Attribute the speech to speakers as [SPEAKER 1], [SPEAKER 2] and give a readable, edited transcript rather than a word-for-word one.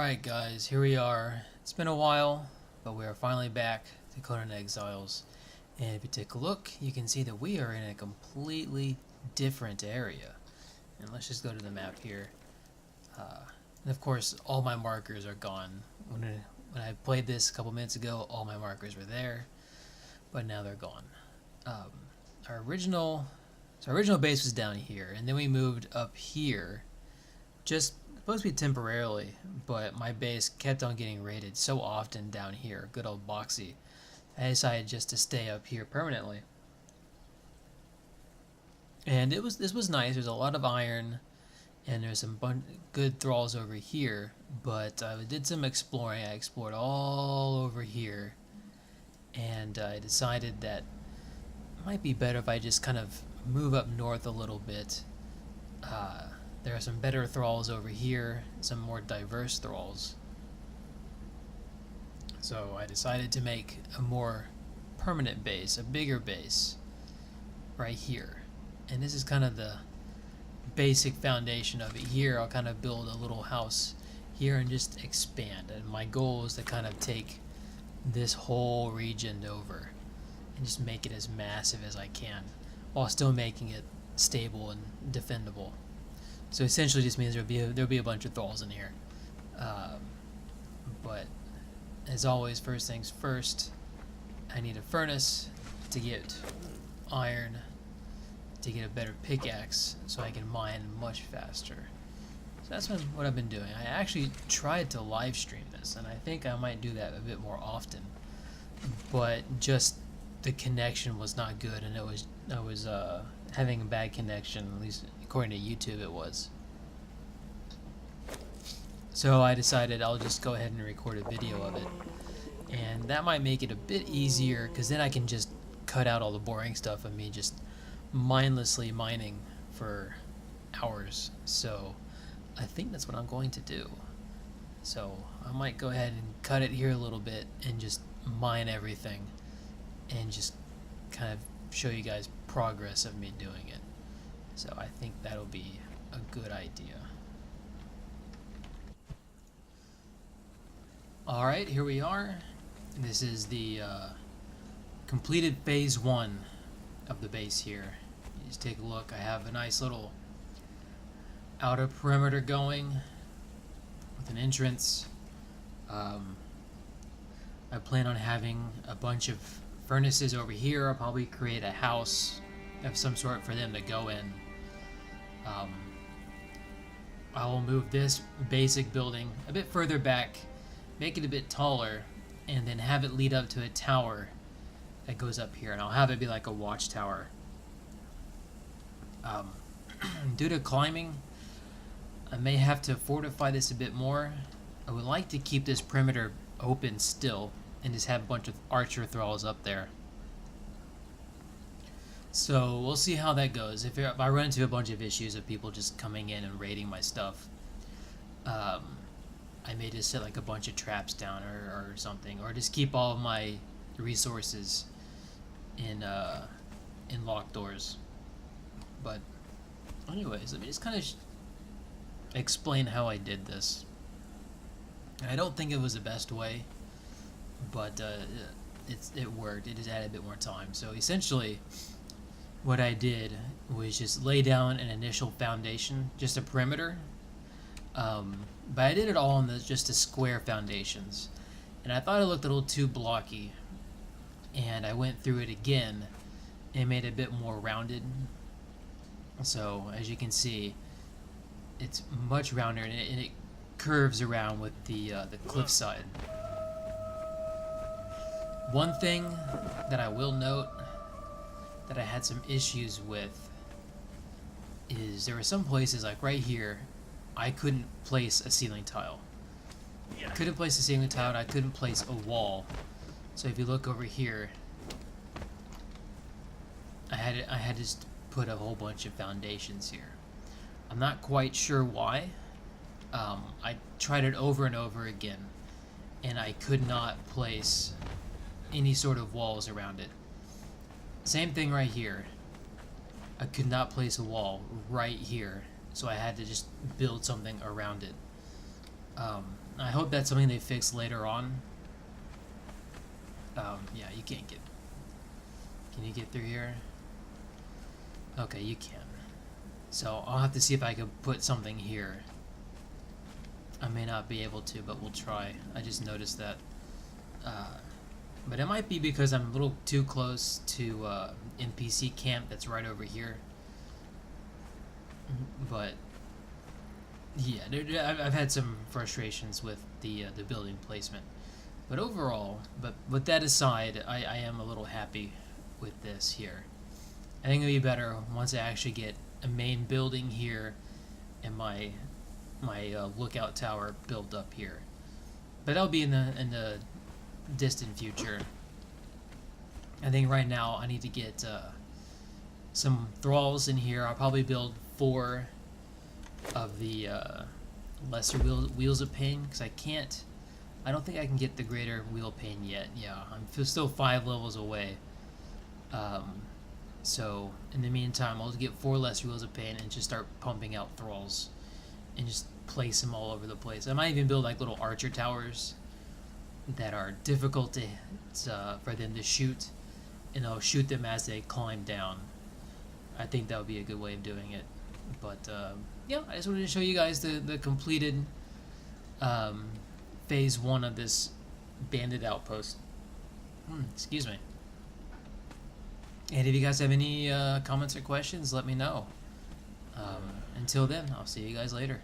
[SPEAKER 1] Alright guys, here we are. It's been a while, but we are finally back to Conan Exiles. And if you take a look, you can see that we are in a completely different area. And let's just go to the map here. And of course, all my markers are gone. When I played this a couple minutes ago, all my markers were there, but now they're gone. Our original base was down here, and then we moved up here, just supposed to be temporarily, but my base kept on getting raided so often down here. Good old Boxy. I decided just to stay up here permanently. And this was nice. There's a lot of iron, and there's some good thralls over here, but I did some exploring. I explored all over here, and I decided that it might be better if I just kind of move up north a little bit. There are some better thralls over here, some more diverse thralls. So I decided to make a more permanent base, a bigger base, right here. And this is kind of the basic foundation of it. Here I'll kind of build a little house here and just expand. And my goal is to kind of take this whole region over and just make it as massive as I can, while still making it stable and defendable. So essentially, just means there'll be a bunch of thralls in here. But as always, first things first, I need a furnace to get iron, to get a better pickaxe, so I can mine much faster. So that's what I've been doing. I actually tried to live stream this, and I think I might do that a bit more often. But just the connection was not good, and I was having a bad connection, at least according to YouTube it was. So I decided I'll just go ahead and record a video of it, and that might make it a bit easier, because then I can just cut out all the boring stuff of me just mindlessly mining for hours. So I think that's what I'm going to do. So I might go ahead and cut it here a little bit and just mine everything and just kind of show you guys progress of me doing it. So I think that'll be a good idea. Alright, here we are. This is the completed phase 1 of the base here. You just take a look. I have a nice little outer perimeter going with an entrance. I plan on having a bunch of furnaces over here. I'll probably create a house of some sort for them to go in. I will move this basic building a bit further back, make it a bit taller, and then have it lead up to a tower that goes up here, and I'll have it be like a watchtower. Due to climbing, I may have to fortify this a bit more. I would like to keep this perimeter open still and just have a bunch of archer thralls up there. So we'll see how that goes. If I run into a bunch of issues of people just coming in and raiding my stuff, I may just set like a bunch of traps down or something, or just keep all of my resources in locked doors. But anyways, let me just kind of explain how I did this. I don't think it was the best way, but it worked. It just added a bit more time. So essentially, what I did was just lay down an initial foundation, just a perimeter. But I did it all on just the square foundations, and I thought it looked a little too blocky. And I went through it again and made it a bit more rounded. So as you can see, it's much rounder, and it curves around with the cliffside. One thing that I will note that I had some issues with is there were some places, like right here, I couldn't place a ceiling tile. I couldn't place a ceiling tile, and I couldn't place a wall. So if you look over here, I had to just put a whole bunch of foundations here. I'm not quite sure why. I tried it over and over again, and I could not place any sort of walls around it. Same thing right here. I could not place a wall right here, so I had to just build something around it. I hope that's something they fix later on. Yeah, you can't get. Can you get through here? Okay, you can. So I'll have to see if I can put something here. I may not be able to, but we'll try. I just noticed that. But it might be because I'm a little too close to NPC camp that's right over here. But yeah, I've had some frustrations with the building placement. But overall, but with that aside, I am a little happy with this here. I think it'll be better once I actually get a main building here and my lookout tower built up here. But that'll be in the distant future. I think right now I need to get some thralls in here. I'll probably build 4 of the lesser wheels of pain because I don't think I can get the greater wheel of pain yet. Yeah, I'm still 5 levels away. So in the meantime, I'll get 4 lesser wheels of pain and just start pumping out thralls and just place them all over the place. I might even build like little archer towers that are difficult for them to shoot, and I'll shoot them as they climb down. I think that would be a good way of doing it. But yeah, I just wanted to show you guys the completed phase 1 of this bandit outpost. Excuse me. And if you guys have any comments or questions, let me know. Until then, I'll see you guys later.